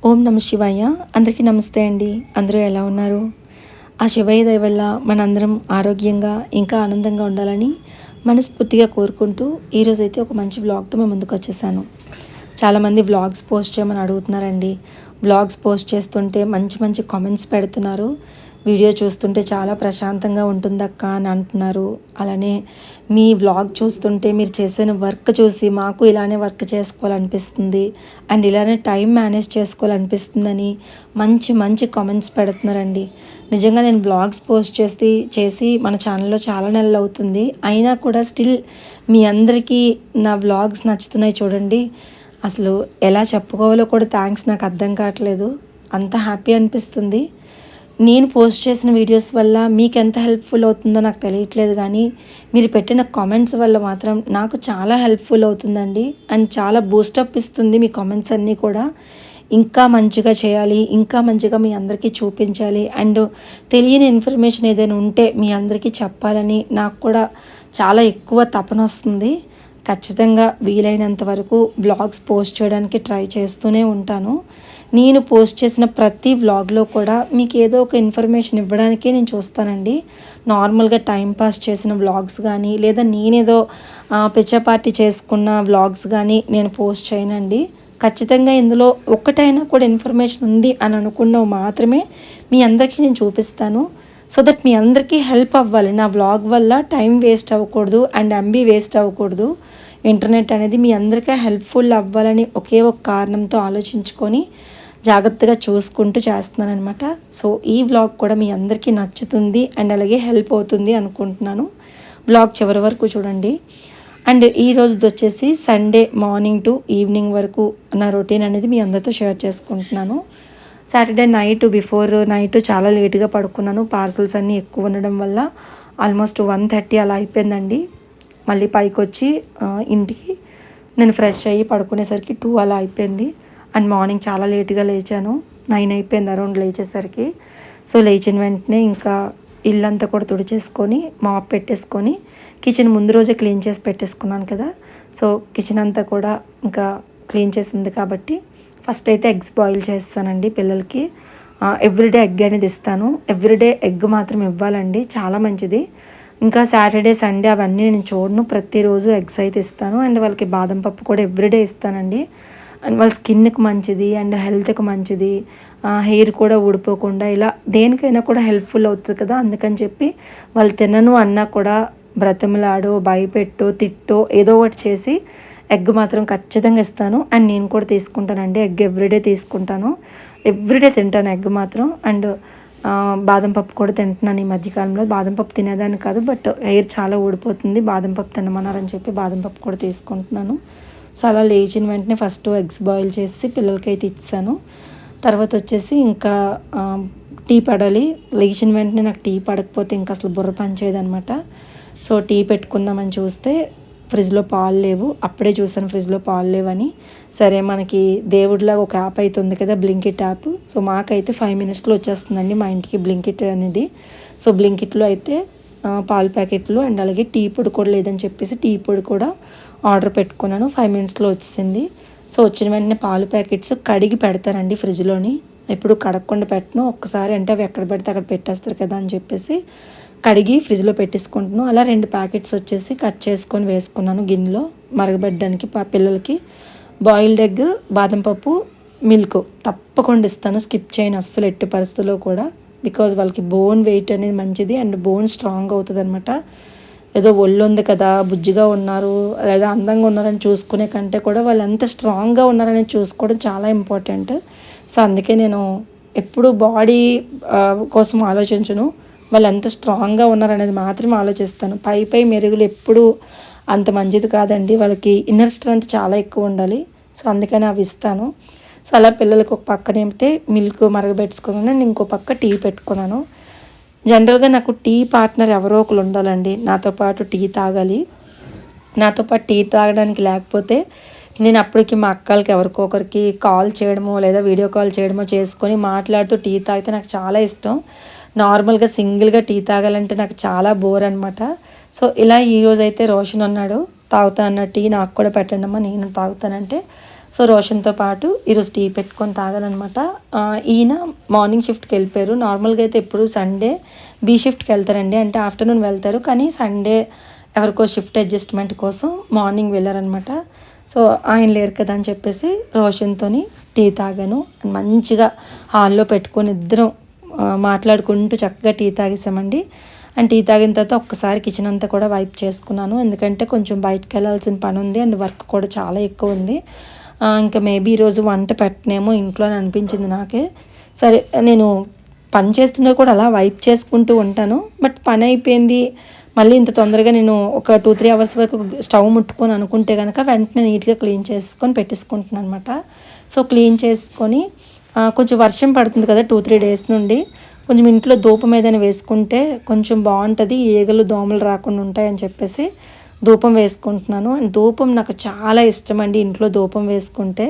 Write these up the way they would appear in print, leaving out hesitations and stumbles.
ఓం నమ శివాయ. అందరికీ నమస్తే అండి. అందరూ ఎలా ఉన్నారు? ఆ శివయ్య దయ వల్ల మనందరం ఆరోగ్యంగా ఇంకా ఆనందంగా ఉండాలని మనస్ఫూర్తిగా కోరుకుంటూ ఈరోజైతే ఒక మంచి వ్లాగ్తో మేము ముందుకు వచ్చేసాను. చాలామంది వ్లాగ్స్ పోస్ట్ చేయమని అడుగుతున్నారండి. వ్లాగ్స్ పోస్ట్ చేస్తుంటే మంచి మంచి కామెంట్స్ పెడుతున్నారు. వీడియో చూస్తుంటే చాలా ప్రశాంతంగా ఉంటుందక్క అని అంటున్నారు. అలానే మీ వ్లాగ్ చూస్తుంటే మీరు చేసిన వర్క్ చూసి మాకు ఇలానే వర్క్ చేసుకోవాలనిపిస్తుంది అండ్ ఇలానే టైం మేనేజ్ చేసుకోవాలనిపిస్తుందని మంచి మంచి కామెంట్స్ పెడుతున్నారండి. నిజంగా నేను వ్లాగ్స్ పోస్ట్ చేసి మన ఛానల్లో చాలా నెలలు అవుతుంది. అయినా కూడా స్టిల్ మీ అందరికీ నా వ్లాగ్స్ నచ్చుతున్నాయి చూడండి. అసలు ఎలా చెప్పుకోవాలో కూడా థ్యాంక్స్ నాకు అర్థం కావట్లేదు. అంత హ్యాపీ అనిపిస్తుంది. నేను పోస్ట్ చేసిన వీడియోస్ వల్ల మీకు ఎంత హెల్ప్ఫుల్ అవుతుందో నాకు తెలియట్లేదు, కానీ మీరు పెట్టిన కామెంట్స్ వల్ల మాత్రం నాకు చాలా హెల్ప్ఫుల్ అవుతుందండి. అండ్ చాలా బూస్టప్ ఇస్తుంది మీ కామెంట్స్ అన్నీ కూడా. ఇంకా మంచిగా చేయాలి, ఇంకా మంచిగా మీ అందరికీ చూపించాలి అండ్ తెలియని ఇన్ఫర్మేషన్ ఏదైనా ఉంటే మీ అందరికీ చెప్పాలని నాకు కూడా చాలా ఎక్కువ తపన వస్తుంది. ఖచ్చితంగా వీలైనంత వరకు వ్లాగ్స్ పోస్ట్ చేయడానికి ట్రై చేస్తూనే ఉంటాను. నేను పోస్ట్ చేసిన ప్రతి వ్లాగ్లో కూడా మీకు ఏదో ఒక ఇన్ఫర్మేషన్ ఇవ్వడానికే నేను చూస్తానండి. నార్మల్గా టైంపాస్ చేసిన వ్లాగ్స్ కానీ లేదా నేనేదో పిచ్చపార్టీ చేసుకున్న వ్లాగ్స్ కానీ నేను పోస్ట్ చేయనండి. ఖచ్చితంగా ఇందులో ఒక్కటైనా కూడా ఇన్ఫర్మేషన్ ఉంది అని అనుకున్నవి మాత్రమే మీ అందరికీ నేను చూపిస్తాను. సో దట్ మీ అందరికీ హెల్ప్ అవ్వాలి. నా వ్లాగ్ వల్ల టైం వేస్ట్ అవ్వకూడదు అండ్ ఎంబీ వేస్ట్ అవ్వకూడదు. ఇంటర్నెట్ అనేది మీ అందరికీ హెల్ప్ఫుల్ అవ్వాలని ఒకే ఒక కారణంతో ఆలోచించుకొని జాగ్రత్తగా చూసుకుంటూ చేస్తున్నాను అనమాట. సో ఈ వ్లాగ్ కూడా మీ అందరికీ నచ్చుతుంది అండ్ అలాగే హెల్ప్ అవుతుంది అనుకుంటున్నాను. వ్లాగ్ చివరి వరకు చూడండి. అండ్ ఈ రోజుది వచ్చేసి సండే మార్నింగ్ టు ఈవినింగ్ వరకు నా రొటీన్ అనేది మీ అందరితో షేర్ చేసుకుంటున్నాను. సాటర్డే బిఫోర్ నైట్ చాలా లేట్గా పడుకున్నాను. పార్సల్స్ అన్నీ ఎక్కువ ఉండడం వల్ల ఆల్మోస్ట్ 1:30 అలా అయిపోయిందండి. మళ్ళీ పైకి వచ్చి ఇంటికి నేను ఫ్రెష్ అయ్యి పడుకునేసరికి 2 అలా అయిపోయింది. అండ్ మార్నింగ్ చాలా లేట్గా లేచాను. 9 అయిపోయింది అరౌండ్ లేచేసరికి. సో లేచిన వెంటనే ఇంకా ఇల్లంతా కూడా తుడిచేసుకొని మాప్ పెట్టేసుకొని కిచెన్ ముందు రోజే క్లీన్ చేసి పెట్టేసుకున్నాను కదా. సో కిచెన్ అంతా కూడా ఇంకా క్లీన్ చేసి ఉంది కాబట్టి ఫస్ట్ అయితే ఎగ్స్ బాయిల్ చేస్తానండి పిల్లలకి. ఎవ్రీడే ఎగ్ అనేది ఇస్తాను. ఎవ్రీడే ఎగ్ మాత్రం ఇవ్వాలండి, చాలా మంచిది. ఇంకా సాటర్డే సండే అవన్నీ నేను చూడను, ప్రతిరోజు ఎగ్స్ అయితే ఇస్తాను. అండ్ వాళ్ళకి బాదం పప్పు కూడా ఎవ్రీడే ఇస్తానండి. అండ్ వాళ్ళ స్కిన్కి మంచిది అండ్ హెల్త్కి మంచిది. హెయిర్ కూడా ఊడిపోకుండా ఇలా దేనికైనా కూడా హెల్ప్ఫుల్ అవుతుంది కదా. అందుకని చెప్పి వాళ్ళు తినను అన్నా కూడా బ్రతిమలాడో భయపెట్టో తిట్టో ఏదో ఒకటి చేసి ఎగ్ మాత్రం ఖచ్చితంగా ఇస్తాను. అండ్ నేను కూడా తీసుకుంటానండి ఎగ్, ఎవ్రీడే తీసుకుంటాను. ఎవ్రీడే తింటాను ఎగ్ మాత్రం. అండ్ బాదం పప్పు కూడా తింటున్నాను ఈ మధ్యకాలంలో. బాదం పప్పు తినేదాన్ని కాదు, బట్ హెయిర్ చాలా ఊడిపోతుంది, బాదం పప్పు తినమన్నారని చెప్పి బాదం పప్పు కూడా తీసుకుంటున్నాను. సో అలా లేచిన వెంటనే ఫస్ట్ ఎగ్స్ బాయిల్ చేసి పిల్లలకైతే ఇచ్చాను. తర్వాత వచ్చేసి ఇంకా టీ పడాలి. లేచిన వెంటనే నాకు టీ పడకపోతే ఇంకా అసలు బుర్ర పనిచేయదనమాట. సో టీ పెట్టుకుందామని చూస్తే ఫ్రిడ్జ్లో పాలు లేవు. అప్పుడే చూసాను ఫ్రిడ్జ్లో పాలు లేవని. సరే మనకి దేవుడిలాగా ఒక యాప్ అయితే ఉంది కదా, బ్లింకిట్ యాప్. సో మాకైతే 5 మినిట్స్లో వచ్చేస్తుందండి మా ఇంటికి బ్లింకిట్ అనేది. సో బ్లింకిట్లో అయితే పాలు ప్యాకెట్లు అండ్ అలాగే టీ పొడి కూడా లేదని చెప్పేసి టీ పొడి కూడా ఆర్డర్ పెట్టుకున్నాను. 5 మినిట్స్లో వచ్చింది. సో వచ్చిన వెంటనే పాలు ప్యాకెట్స్ కడిగి పెడతానండి ఫ్రిడ్జ్లోని. ఎప్పుడు కడగకుండా పెట్టను. ఒక్కసారి అంటే అవి ఎక్కడ పెడితే అక్కడ పెట్టేస్తారు కదా అని చెప్పేసి కడిగి ఫ్రిడ్జ్లో పెట్టేసుకుంటున్నాను. అలా 2 ప్యాకెట్స్ వచ్చేసి కట్ చేసుకొని వేసుకున్నాను గిన్నెలో మరగబెట్టడానికి పిల్లలకి. బాయిల్డ్ ఎగ్, బాదం పప్పు, మిల్క్ తప్పకుండా ఇస్తాను, స్కిప్ చేయను అస్సలు ఎట్టి పరిస్థితుల్లో కూడా. బికాజ్ వాళ్ళకి బోన్ వెయిట్ అనేది మంచిది అండ్ బోన్ స్ట్రాంగ్ అవుతుంది అనమాట. ఏదో ఒళ్ళు ఉంది కదా, బుజ్జిగా ఉన్నారు లేదా అందంగా ఉన్నారని చూసుకునే కంటే కూడా వాళ్ళు ఎంత స్ట్రాంగ్గా ఉన్నారని చూసుకోవడం చాలా ఇంపార్టెంట్. సో అందుకే నేను ఎప్పుడు బాడీ కోసం ఆలోచించను, వాళ్ళు ఎంత స్ట్రాంగ్గా ఉన్నారనేది మాత్రమే ఆలోచిస్తాను. పై మెరుగులు ఎప్పుడు అంత మంచిది కాదండి, వాళ్ళకి ఇన్నర్ స్ట్రెంత్ చాలా ఎక్కువ ఉండాలి. సో అందుకని అవి ఇస్తాను. సో అలా పిల్లలకి ఒక పక్కన ఏమితే మిల్క్ మరగబెట్టుకున్నాను అండ్ ఇంకో పక్క టీ పెట్టుకున్నాను. జనరల్గా నాకు టీ పార్ట్నర్ ఎవరో ఒకరు ఉండాలండి, నాతో పాటు టీ తాగాలి. నాతో పాటు టీ తాగడానికి లేకపోతే నేను అప్పటికి మా అక్కలకి ఎవరికో ఒకరికి కాల్ చేయడమో లేదా వీడియో కాల్ చేయడమో చేసుకొని మాట్లాడుతూ టీ తాగితే నాకు చాలా ఇష్టం. నార్మల్గా సింగిల్గా టీ తాగాలంటే నాకు చాలా బోర్ అనమాట. సో ఇలా ఈరోజైతే రోషన్ అన్నాడు తాగుతా అన్న టీ నాకు కూడా పెట్టండి అమ్మా నేను తాగుతానంటే సో రోషన్తో పాటు ఈరోజు టీ పెట్టుకొని తాగాలన్నమాట. ఈయన మార్నింగ్ షిఫ్ట్కి వెళ్ళిపోయారు. నార్మల్గా అయితే ఎప్పుడు సండే బీ షిఫ్ట్కి వెళ్తారండి, అంటే ఆఫ్టర్నూన్ వెళ్తారు. కానీ సండే ఎవరికో షిఫ్ట్ అడ్జస్ట్మెంట్ కోసం మార్నింగ్ వెళ్ళారనమాట. సో ఆయన లేరు కదా అని చెప్పేసి రోషన్తో టీ తాగాను. మంచిగా హాల్లో పెట్టుకొని ఇద్దరం మాట్లాడుకుంటూ చక్కగా టీ తాగేసామండి. అండ్ టీ తాగిన తర్వాత ఒక్కసారి కిచెన్ అంతా కూడా వైప్ చేసుకున్నాను, ఎందుకంటే కొంచెం బయటకు వెళ్ళాల్సిన పని ఉంది అండ్ వర్క్ కూడా చాలా ఎక్కువ ఉంది. ఇంకా మేబీ ఈరోజు వంట పెట్టనేమో ఇంట్లో అని అనిపించింది నాకే. సరే నేను పని చేస్తున్నా కూడా అలా వైప్ చేసుకుంటూ ఉంటాను, బట్ పని అయిపోయింది మళ్ళీ ఇంత తొందరగా నేను ఒక 2-3 అవర్స్ వరకు స్టవ్ ముట్టుకొని అనుకుంటే కనుక వెంటనే నీట్గా క్లీన్ చేసుకొని పెట్టేసుకుంటున్నాను అనమాట. సో క్లీన్ చేసుకొని కొంచెం వర్షం పడుతుంది కదా 2-3 డేస్ నుండి, కొంచెం ఇంట్లో ధూపం ఏదైనా వేసుకుంటే కొంచెం బాగుంటుంది, ఈగలు దోమలు రాకుండా ఉంటాయని చెప్పేసి ధూపం వేసుకుంటున్నాను. అండ్ ధూపం నాకు చాలా ఇష్టం అండి. ఇంట్లో ధూపం వేసుకుంటే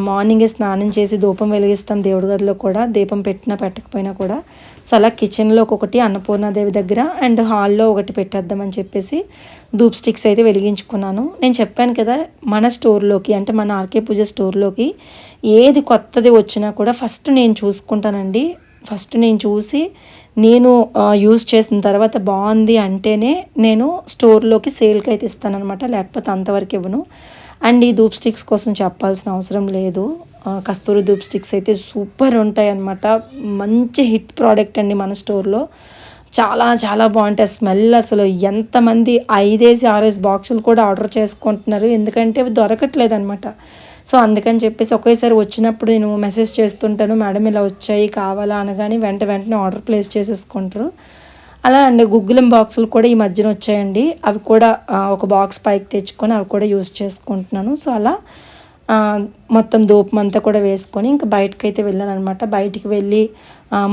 మార్నింగే స్నానం చేసి ధూపం వెలిగిస్తాం దేవుడి గదిలో కూడా, దీపం పెట్టినా పెట్టకపోయినా కూడా. సో అలా కిచెన్లో ఒకటి అన్నపూర్ణాదేవి దగ్గర అండ్ హాల్లో ఒకటి పెట్టేద్దామని చెప్పేసి ధూప్ స్టిక్స్ అయితే వెలిగించుకున్నాను. నేను చెప్పాను కదా, మన స్టోర్లోకి అంటే మన ఆర్కే పూజ స్టోర్లోకి ఏది కొత్తది వచ్చినా కూడా ఫస్ట్ నేను చూసుకుంటానండి. ఫస్ట్ నేను చూసి నేను యూస్ చేసిన తర్వాత బాగుంది అంటేనే నేను స్టోర్లోకి సేల్కి అయితే ఇస్తానన్నమాట, లేకపోతే అంతవరకు ఇవ్వను. అండ్ ఈ ధూప్ స్టిక్స్ కోసం చెప్పాల్సిన అవసరం లేదు. కస్తూరి ధూప్ స్టిక్స్ అయితే సూపర్ ఉంటాయి అన్నమాట. మంచి హిట్ ప్రోడక్ట్ అండి మన స్టోర్లో. చాలా చాలా బాగుంటాయి. స్మెల్ అసలు ఎంతమంది 5-6 బాక్సులు కూడా ఆర్డర్ చేసుకుంటున్నారు, ఎందుకంటే అవి దొరకట్లేదు అనమాట. సో అందుకని చెప్పేసి ఒకేసారి వచ్చినప్పుడు నేను మెసేజ్ చేస్తుంటాను, మేడం ఇలా వచ్చాయి కావాలా అనగానే వెంటనే ఆర్డర్ ప్లేస్ చేసేసుకుంటారు. అలా అండి గుగ్గులం బాక్సులు కూడా ఈ మధ్యన వచ్చాయండి, అవి కూడా ఒక బాక్స్ పైకి తెచ్చుకొని అవి కూడా యూస్ చేసుకుంటున్నాను. సో అలా మొత్తం ధూపం అంతా కూడా వేసుకొని ఇంకా బయటకైతే వెళ్ళాను అనమాట. బయటికి వెళ్ళి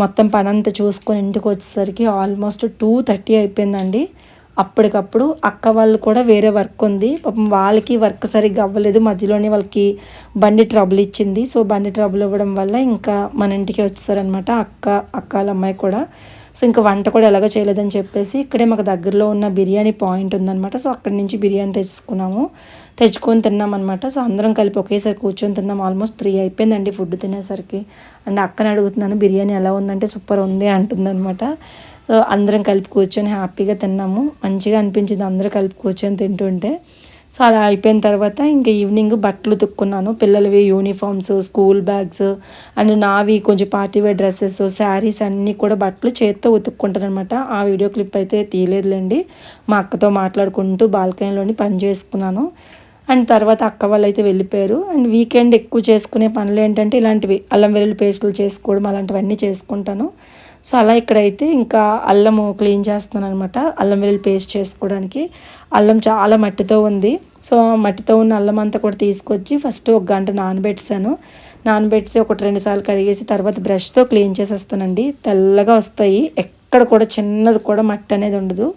మొత్తం పని అంతా చూసుకొని ఇంటికి వచ్చేసరికి ఆల్మోస్ట్ 2:30 అయిపోయిందండి. అప్పటికప్పుడు అక్క వాళ్ళు కూడా వేరే వర్క్ ఉంది, పాపం వాళ్ళకి వర్క్ సరిగ్గా అవ్వలేదు, మధ్యలోనే వాళ్ళకి బండి ట్రబుల్ ఇచ్చింది. సో బండి ట్రబుల్ ఇవ్వడం వల్ల ఇంకా మన ఇంటికి వచ్చేసారనమాట అక్కల అమ్మాయి కూడా. సో ఇంకా వంట కూడా ఎలాగో చేయలేదని చెప్పేసి ఇక్కడే మాకు దగ్గరలో ఉన్న బిర్యానీ పాయింట్ ఉందన్నమాట. సో అక్కడి నుంచి బిర్యానీ తెచ్చుకొని తిన్నామన్నమాట. సో అందరం కలిపి ఒకేసారి కూర్చొని తిన్నాం. ఆల్మోస్ట్ 3 అయిపోయిందండి ఫుడ్ తినేసరికి. అండ్ అక్కని అడుగుతున్నాను బిర్యానీ ఎలా ఉందంటే సూపర్ ఉంది అంటుందన్నమాట. సో అందరం కలిపి కూర్చొని హ్యాపీగా తిన్నాము, మంచిగా అనిపించింది అందరూ కలిపి కూర్చొని తింటుంటే. సో అలా అయిపోయిన తర్వాత ఇంకా ఈవినింగ్ బట్టలు ఉతుక్కున్నాను, పిల్లలవి యూనిఫామ్స్, స్కూల్ బ్యాగ్స్ అండ్ నావి కొంచెం పార్టీ వేర్ డ్రెస్సెస్, శారీస్ అన్నీ కూడా బట్టలు చేత్తో ఉతుక్కుంటాను అనమాట. ఆ వీడియో క్లిప్ అయితే తీయలేదులేండి, మా అక్కతో మాట్లాడుకుంటూ బాల్కనీలోని పని చేసుకున్నాను. అండ్ తర్వాత అక్క వాళ్ళు అయితే వెళ్ళిపోయారు. అండ్ వీకెండ్ ఎక్కువ చేసుకునే పనులు ఏంటంటే ఇలాంటివి అల్లం వెల్లుల్లి పేస్టులు చేసుకోవడం అలాంటివన్నీ చేసుకుంటాను. సో అలా ఇక్కడైతే ఇంకా అల్లము క్లీన్ చేస్తున్నాను అనమాట, అల్లం వెల్లుల్లి పేస్ట్ చేసుకోవడానికి. అల్లం చాలా మట్టితో ఉంది. సో మట్టితో ఉన్న అల్లం అంతా కూడా తీసుకొచ్చి ఫస్ట్ 1 గంట నానబెట్టి ఒకటి 2 సార్లు కడిగేసి తర్వాత బ్రష్తో క్లీన్ చేసేస్తానండి. తెల్లగా వస్తాయి, ఎక్కడ కూడా చిన్నది కూడా మట్టి అనేది ఉండదు.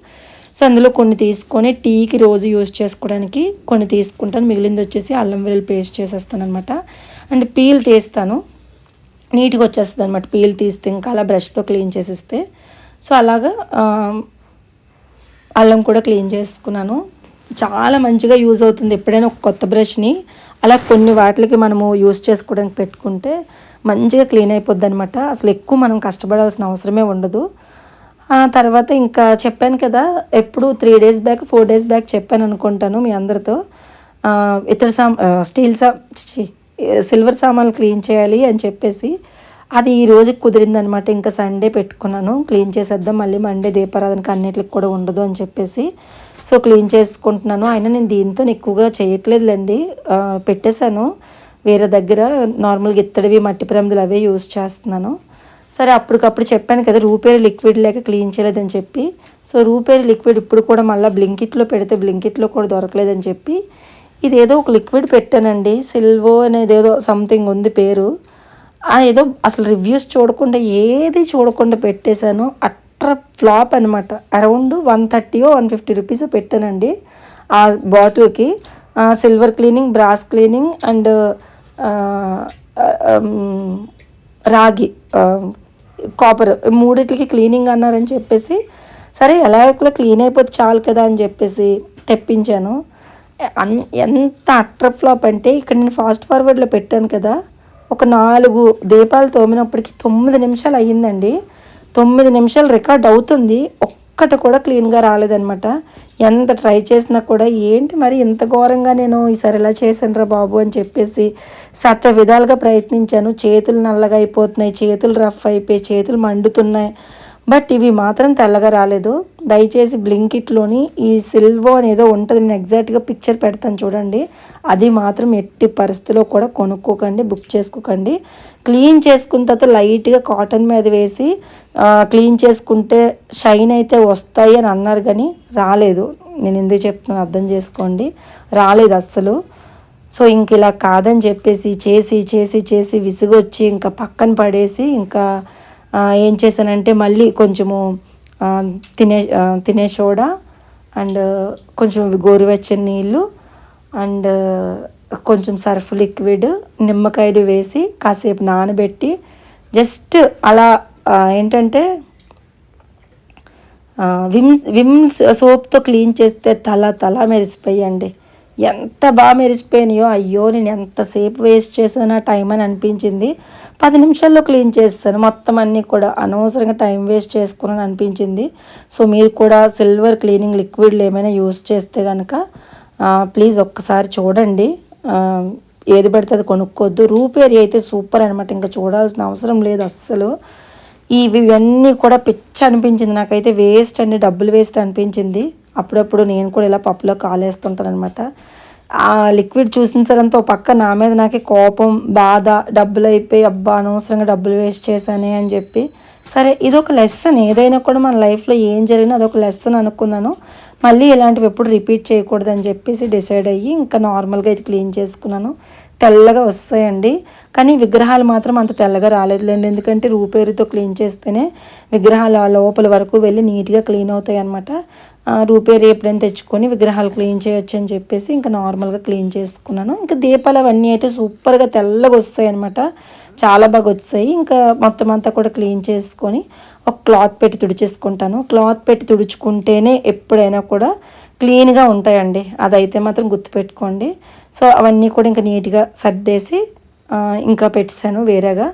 సో అందులో కొన్ని తీసుకొని టీకి రోజు యూజ్ చేసుకోవడానికి కొన్ని తీసుకుంటాను, మిగిలింది వచ్చేసి అల్లం వెల్లుల్లి పేస్ట్ చేసేస్తాను అనమాట. అండ్ పీల్ తీస్తాను, నీట్గా వచ్చేస్తుంది అనమాట పీల్ తీస్తే, ఇంకా అలా బ్రష్తో క్లీన్ చేసేస్తే. సో అలాగా అల్లం కూడా క్లీన్ చేసుకున్నాను. చాలా మంచిగా యూజ్ అవుతుంది. ఎప్పుడైనా ఒక కొత్త బ్రష్ని అలా కొన్ని వాటికి మనము యూజ్ చేసుకోవడానికి పెట్టుకుంటే మంచిగా క్లీన్ అయిపోద్ది అనమాట. అసలు ఎక్కువ మనం కష్టపడాల్సిన అవసరమే ఉండదు. తర్వాత ఇంకా చెప్పాను కదా, ఎప్పుడు 3 డేస్ బ్యాక్ 4 డేస్ బ్యాక్ చెప్పాను అనుకుంటాను మీ అందరితో, ఇతర సిల్వర్ సామాన్లు క్లీన్ చేయాలి అని చెప్పేసి. అది ఈ రోజుకి కుదిరిందనమాట. ఇంకా సండే పెట్టుకున్నాను క్లీన్ చేసేద్దాం, మళ్ళీ మండే దీపారాధనకి అన్నిటికి కూడా ఉండదు అని చెప్పేసి. సో క్లీన్ చేసుకుంటున్నాను. అయినా నేను దీంతో ఎక్కువగా చేయట్లేదులేండి, పెట్టేశాను వేరే దగ్గర. నార్మల్గా ఇత్తడివి మట్టి ప్రమిదలు అవే యూజ్ చేస్తున్నాను. సరే అప్పటికప్పుడు చెప్పాను కదా రూపేరి లిక్విడ్ లేక క్లీన్ చేయలేదని చెప్పి. సో రూపేరి లిక్విడ్ ఇప్పుడు కూడా మళ్ళీ బ్లింకిట్లో పెడితే బ్లింకిట్లో కూడా దొరకలేదని చెప్పి ఇదేదో ఒక లిక్విడ్ పెట్టానండి, సిల్వో అనేది ఏదో సంథింగ్ ఉంది పేరు. ఏదో అసలు రివ్యూస్ చూడకుండా ఏది చూడకుండా పెట్టేశాను. అట్టర్ ఫ్లాప్ అనమాట. అరౌండ్ 130-150 రూపీస్ పెట్టానండి ఆ బాటిల్కి. Silver cleaning, brass cleaning and రాగి కాపర్ మూడిట్లకి క్లీనింగ్ అన్నారని చెప్పేసి సరే ఎలా క్లీన్ అయిపోతే చాలు కదా అని చెప్పేసి తెప్పించాను. ఎంత అట్టర్ ఫ్లాప్ అంటే ఇక్కడ నేను ఫాస్ట్ ఫార్వర్డ్లో పెట్టాను కదా, ఒక 4 దీపాలు తోమినప్పటికి 9 నిమిషాలు అయ్యిందండి. 9 నిమిషాలు రికార్డ్ అవుతుంది, ఒక్కటి కూడా క్లీన్గా రాలేదనమాట. ఎంత ట్రై చేసినా కూడా ఏంటి మరి ఇంత ఘోరంగా నేను ఈసారి ఎలా చేశానురా బాబు అని చెప్పేసి విధాలుగా ప్రయత్నించాను. చేతులు నల్లగా అయిపోతున్నాయి, చేతులు రఫ్ అయిపోయి, చేతులు మండుతున్నాయి, బట్ ఇవి మాత్రం తెల్లగా రాలేదు. దయచేసి బ్లింకిట్లోని ఈ సిల్వో అనేదో ఉంటుంది, నేను ఎగ్జాక్ట్గా పిక్చర్ పెడతాను చూడండి. అది మాత్రం ఎట్టి పరిస్థితిలో కూడా కొనుక్కోకండి, బుక్ చేసుకోకండి. క్లీన్ చేసుకున్న తర్వాత లైట్గా కాటన్ మీద వేసి క్లీన్ చేసుకుంటే షైన్ అయితే వస్తాయి అని అన్నారు, కానీ రాలేదు. నేను ఎందుకు చెప్తున్నాను అర్థం చేసుకోండి, రాలేదు అస్సలు. సో ఇంక ఇలా కాదని చెప్పేసి చేసి చేసి చేసి విసుగొచ్చి ఇంకా పక్కన పడేసి ఇంకా ఏం చేశానంటే మళ్ళీ కొంచెము తినే సోడా అండ్ కొంచెం గోరువెచ్చని నీళ్ళు అండ్ కొంచెం సర్ఫ్ లిక్విడ్, నిమ్మకాయలు వేసి కాసేపు నానబెట్టి జస్ట్ అలా ఏంటంటే విమ్స్ సోప్తో క్లీన్ చేస్తే తల మెరిసిపోయండి. ఎంత బాగా మెరిసిపోయినాయో, అయ్యో నేను ఎంతసేపు వేస్ట్ చేసానా టైం అని అనిపించింది. 10 నిమిషాల్లో క్లీన్ చేస్తాను మొత్తం అన్నీ కూడా, అనవసరంగా టైం వేస్ట్ చేసుకుని అనిపించింది. సో మీరు కూడా సిల్వర్ క్లీనింగ్ లిక్విడ్లు ఏమైనా యూస్ చేస్తే కనుక ప్లీజ్ ఒక్కసారి చూడండి. ఏది పడితే అది కొనుక్కోవద్దు. రూపేరి అయితే సూపర్ అనమాట, ఇంకా చూడాల్సిన అవసరం లేదు అస్సలు. ఇవన్నీ కూడా పిచ్చి అనిపించింది నాకైతే, వేస్ట్ అండి, డబ్బులు వేస్ట్ అనిపించింది. అప్పుడప్పుడు నేను కూడా ఇలా పప్పులో కాలేస్తుంటాను అనమాట. ఆ లిక్విడ్ చూసిన సరంతా ఒక పక్క నా మీద నాకే కోపం, బాధ, డబ్బులు అయిపోయి అబ్బా అనవసరంగా డబ్బులు వేస్ట్ చేశానే అని చెప్పి, సరే ఇదొక లెసన్, ఏదైనా కూడా మన లైఫ్లో ఏం జరిగినా అదొక లెసన్ అనుకున్నాను. మళ్ళీ ఇలాంటివి ఎప్పుడు రిపీట్ చేయకూడదని చెప్పేసి డిసైడ్ అయ్యి ఇంకా నార్మల్గా ఇది క్లీన్ చేసుకున్నాను. తెల్లగా వస్తాయండి, కానీ విగ్రహాలు మాత్రం అంత తెల్లగా రాలేదులేండి, ఎందుకంటే రూపేరుతో క్లీన్ చేస్తేనే విగ్రహాలు ఆ లోపల వరకు వెళ్ళి నీట్గా క్లీన్ అవుతాయి అన్నమాట. రూపేరు ఎప్పుడైనా తెచ్చుకొని విగ్రహాలు క్లీన్ చేయొచ్చు అని చెప్పేసి ఇంకా నార్మల్గా క్లీన్ చేసుకున్నాను. ఇంకా దీపాలు అవన్నీ అయితే సూపర్గా తెల్లగా వస్తాయి అనమాట, చాలా బాగా వచ్చాయి. ఇంకా మొత్తం అంతా కూడా క్లీన్ చేసుకొని ఒక క్లాత్ పెట్టి తుడిచేసుకుంటాను. క్లాత్ పెట్టి తుడుచుకుంటేనే ఎప్పుడైనా కూడా క్లీన్గా ఉంటాయండి, అదైతే మాత్రం గుర్తుపెట్టుకోండి. సో అవన్నీ కూడా ఇంకా నీట్గా సర్దేసి ఇంకా పెట్టేశాను వేరేగా.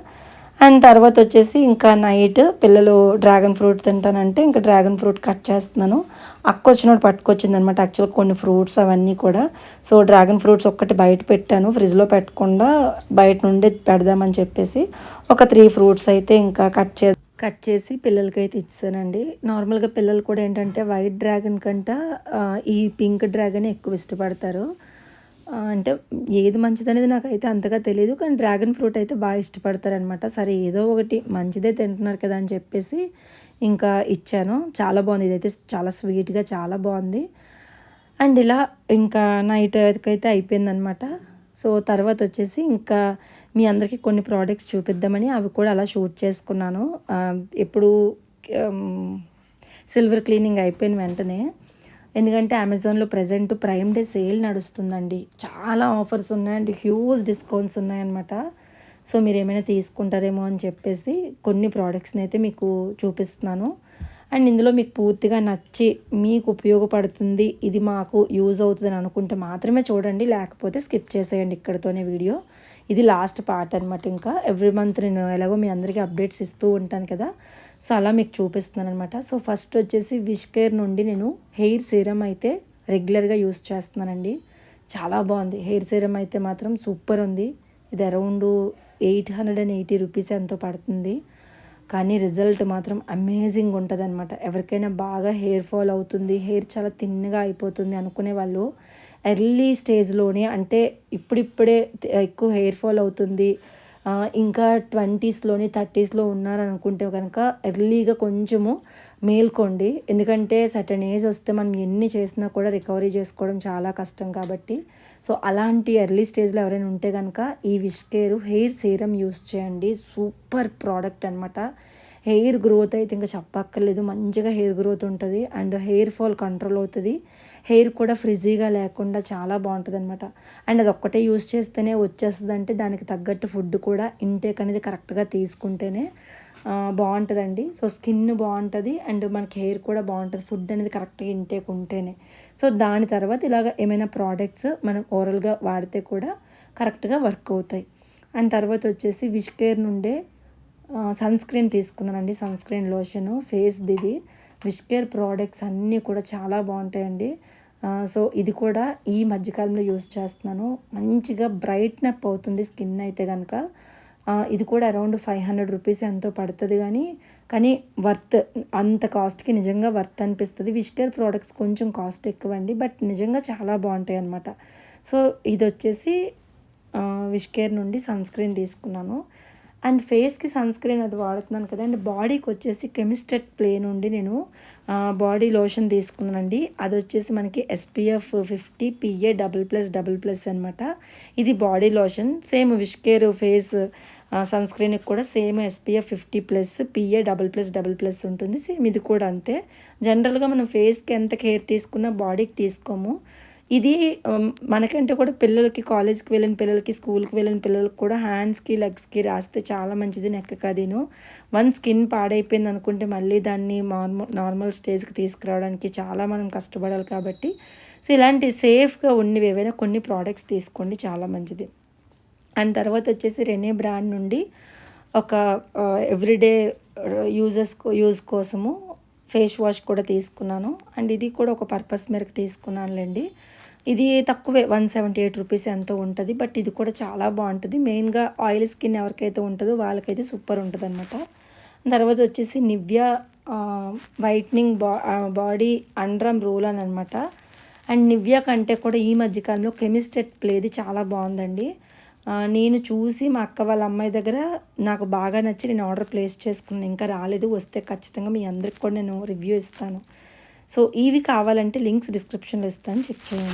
అండ్ తర్వాత వచ్చేసి ఇంకా నైట్ పిల్లలు డ్రాగన్ ఫ్రూట్ తింటానంటే ఇంకా డ్రాగన్ ఫ్రూట్ కట్ చేస్తున్నాను. అక్క వచ్చినప్పుడు పట్టుకొచ్చింది అనమాట యాక్చువల్గా కొన్ని ఫ్రూట్స్ అవన్నీ కూడా. సో డ్రాగన్ ఫ్రూట్స్ ఒక్కటి బయట పెట్టాను, ఫ్రిడ్జ్లో పెట్టకుండా బయట నుండి పెడదామని చెప్పేసి ఒక 3 ఫ్రూట్స్ అయితే ఇంకా కట్ చేసి పిల్లలకైతే ఇచ్చానండి. నార్మల్గా పిల్లలు కూడా ఏంటంటే వైట్ డ్రాగన్ కంట ఈ పింక్ డ్రాగన్ ఎక్కువ ఇష్టపడతారు. అంటే ఏది మంచిదనేది నాకైతే అంతగా తెలియదు, కానీ డ్రాగన్ ఫ్రూట్ అయితే బాగా ఇష్టపడతారనమాట. సరే ఏదో ఒకటి మంచిదే తింటున్నారు కదా అని చెప్పేసి ఇంకా ఇచ్చాను. చాలా బాగుంది, ఇదైతే చాలా స్వీట్గా చాలా బాగుంది. అండ్ ఇలా ఇంకా నైట్ అయితే అయిపోయిందనమాట. సో తర్వాత వచ్చేసి ఇంకా మీ అందరికీ కొన్ని ప్రోడక్ట్స్ చూపిద్దామని అవి కూడా అలా షూట్ చేసుకున్నాను. ఎప్పుడు సిల్వర్ క్లీనింగ్ అయిపోయిన వెంటనే, ఎందుకంటే అమెజాన్లో ప్రజెంట్ ప్రైమ్ డే సేల్ నడుస్తుందండి, చాలా ఆఫర్స్ ఉన్నాయండి, హ్యూజ్ డిస్కౌంట్స్ ఉన్నాయన్నమాట. సో మీరు ఏమైనా తీసుకుంటారేమో అని చెప్పేసి కొన్ని ప్రోడక్ట్స్ని అయితే మీకు చూపిస్తున్నాను. అండ్ ఇందులో మీకు పూర్తిగా నచ్చి మీకు ఉపయోగపడుతుంది, ఇది మాకు యూజ్ అవుతుందని అనుకుంటే మాత్రమే చూడండి, లేకపోతే స్కిప్ చేసేయండి ఇక్కడితోనే వీడియో. ఇది లాస్ట్ పార్ట్ అనమాట. ఇంకా ఎవ్రీ మంత్ నేను ఎలాగో మీ అందరికీ అప్డేట్స్ ఇస్తూ ఉంటాను కదా, సో అలా మీకు చూపిస్తున్నాను అనమాట. సో ఫస్ట్ వచ్చేసి విష్ కేర్ నుండి నేను హెయిర్ సీరం అయితే రెగ్యులర్గా యూస్ చేస్తున్నానండి. చాలా బాగుంది, హెయిర్ సీరం అయితే మాత్రం సూపర్ ఉంది. ఇది అరౌండ్ 880 రూపీస్ ఎంతో పడుతుంది, కానీ రిజల్ట్ మాత్రం అమేజింగ్ ఉంటుంది అనమాట. ఎవరికైనా బాగా హెయిర్ ఫాల్ అవుతుంది, హెయిర్ చాలా థిన్గా అయిపోతుంది అనుకునే వాళ్ళు ఎర్లీ స్టేజ్లోనే, అంటే ఇప్పుడిప్పుడే ఎక్కువ హెయిర్ ఫాల్ అవుతుంది, ఇంకా 20స్లోని 30స్లో ఉన్నారనుకుంటే కనుక ఎర్లీగా కొంచెము మేల్కోండి. ఎందుకంటే సర్టెన్ ఏజ్ వస్తే మనం ఎన్ని చేసినా కూడా రికవరీ చేసుకోవడం చాలా కష్టం కాబట్టి. సో అలాంటి ఎర్లీ స్టేజ్లో ఎవరైనా ఉంటే కనుక ఈ wish care hair serum use చేయండి, సూపర్ ప్రోడక్ట్ అనమాట. హెయిర్ గ్రోత్ అయితే ఇంకా చెప్పక్కర్లేదు, మంచిగా హెయిర్ గ్రోత్ ఉంటుంది అండ్ హెయిర్ ఫాల్ కంట్రోల్ అవుతుంది. హెయిర్ కూడా ఫ్రిజీగా లేకుండా చాలా బాగుంటుంది అనమాట. అండ్ అది ఒక్కటే యూస్ చేస్తేనే వచ్చేస్తుంది అంటే దానికి తగ్గట్టు ఫుడ్ కూడా ఇంటేక్ అనేది కరెక్ట్గా తీసుకుంటేనే బాగుంటుందండి. సో స్కిన్ బాగుంటుంది అండ్ మనకి హెయిర్ కూడా బాగుంటుంది ఫుడ్ అనేది కరెక్ట్గా ఇంటేక్ ఉంటేనే. సో దాని తర్వాత ఇలాగ ఏమైనా ప్రోడక్ట్స్ మనం ఓరల్గా వాడితే కూడా కరెక్ట్గా వర్క్ అవుతాయి. అండ్ తర్వాత వచ్చేసి విష్ కేర్ నుండే సన్ స్క్రీన్ తీసుకున్నానండి. సన్ స్క్రీన్ లోషను ఫేస్ది ఇది. విష్ కేర్ ప్రోడక్ట్స్ అన్నీ కూడా చాలా బాగుంటాయండి. సో ఇది కూడా ఈ మధ్యకాలంలో యూస్ చేస్తున్నాను. మంచిగా బ్రైట్నప్ అవుతుంది స్కిన్ అయితే కనుక. ఇది కూడా అరౌండ్ 500 రూపీస్ ఎంతో పడుతుంది కానీ వర్త్, అంత కాస్ట్కి నిజంగా వర్త్ అనిపిస్తుంది. విష్ కేర్ ప్రోడక్ట్స్ కొంచెం కాస్ట్ ఎక్కువండి, బట్ నిజంగా చాలా బాగుంటాయి అన్నమాట. సో ఇది వచ్చేసి విష్ కేర్ నుండి సన్ స్క్రీన్ తీసుకున్నాను. అండ్ ఫేస్కి సన్ స్క్రీన్ అది వాడుతున్నాను కదా. అండ్ బాడీకి వచ్చేసి కెమిస్టెట్ ప్లే నుండి నేను బాడీ లోషన్ తీసుకున్నానండి. అది వచ్చేసి మనకి SPF 50 PA +++ అనమాట. ఇది body lotion. Same Wish Care face సన్ స్క్రీన్కి కూడా సేమ్ SPF 50+ PA +++ ఉంటుంది. సేమ్ ఇది కూడా అంతే. జనరల్గా మనం ఫేస్కి ఎంత కేర్ తీసుకున్నా బాడీకి తీసుకోము. ఇది మనకంటే కూడా పిల్లలకి, కాలేజ్కి వెళ్ళిన పిల్లలకి, స్కూల్కి వెళ్ళిన పిల్లలకి కూడా హ్యాండ్స్కి, లెగ్స్కి రాస్తే చాలా మంచిది. నెక్కకి అదిను. వన్స్ స్కిన్ పాడైపోయింది అనుకుంటే మళ్ళీ దాన్ని నార్మల్ స్టేజ్కి తీసుకురావడానికి చాలా మనం కష్టపడాలి కాబట్టి సో ఇలాంటి సేఫ్గా ఉన్నవి ఏవైనా కొన్ని ప్రోడక్ట్స్ తీసుకోండి, చాలా మంచిది. అండ్ తర్వాత వచ్చేసి రెనే బ్రాండ్ నుండి ఒక ఎవ్రీడే యూజ్ కోసము ఫేస్ వాష్ కూడా తీసుకున్నాను. అండ్ ఇది కూడా ఒక పర్పస్ మేరకు తీసుకున్నానులేండి. ఇది తక్కువే 178 రూపీస్ ఎంతో ఉంటుంది, బట్ ఇది కూడా చాలా బాగుంటుంది. మెయిన్గా ఆయిల్ స్కిన్ ఎవరికైతే ఉంటుందో వాళ్ళకైతే సూపర్ ఉంటుంది అనమాట. తర్వాత వచ్చేసి Nivea whitening body under roll అని అనమాట. అండ్ నివ్యా కంటే కూడా ఈ మధ్యకాలంలో కెమిస్టెట్ ప్లేది చాలా బాగుందండి. నేను చూసి మా అక్క వాళ్ళ అమ్మాయి దగ్గర నాకు బాగా నచ్చి నేను ఆర్డర్ ప్లేస్ చేసుకున్నాను. ఇంకా రాలేదు, వస్తే ఖచ్చితంగా మీ అందరికి కూడా నేను రివ్యూ ఇస్తాను. సో ఇవి కావాలంటే లింక్స్ డిస్క్రిప్షన్లో ఇస్తాను, చెక్ చేయండి.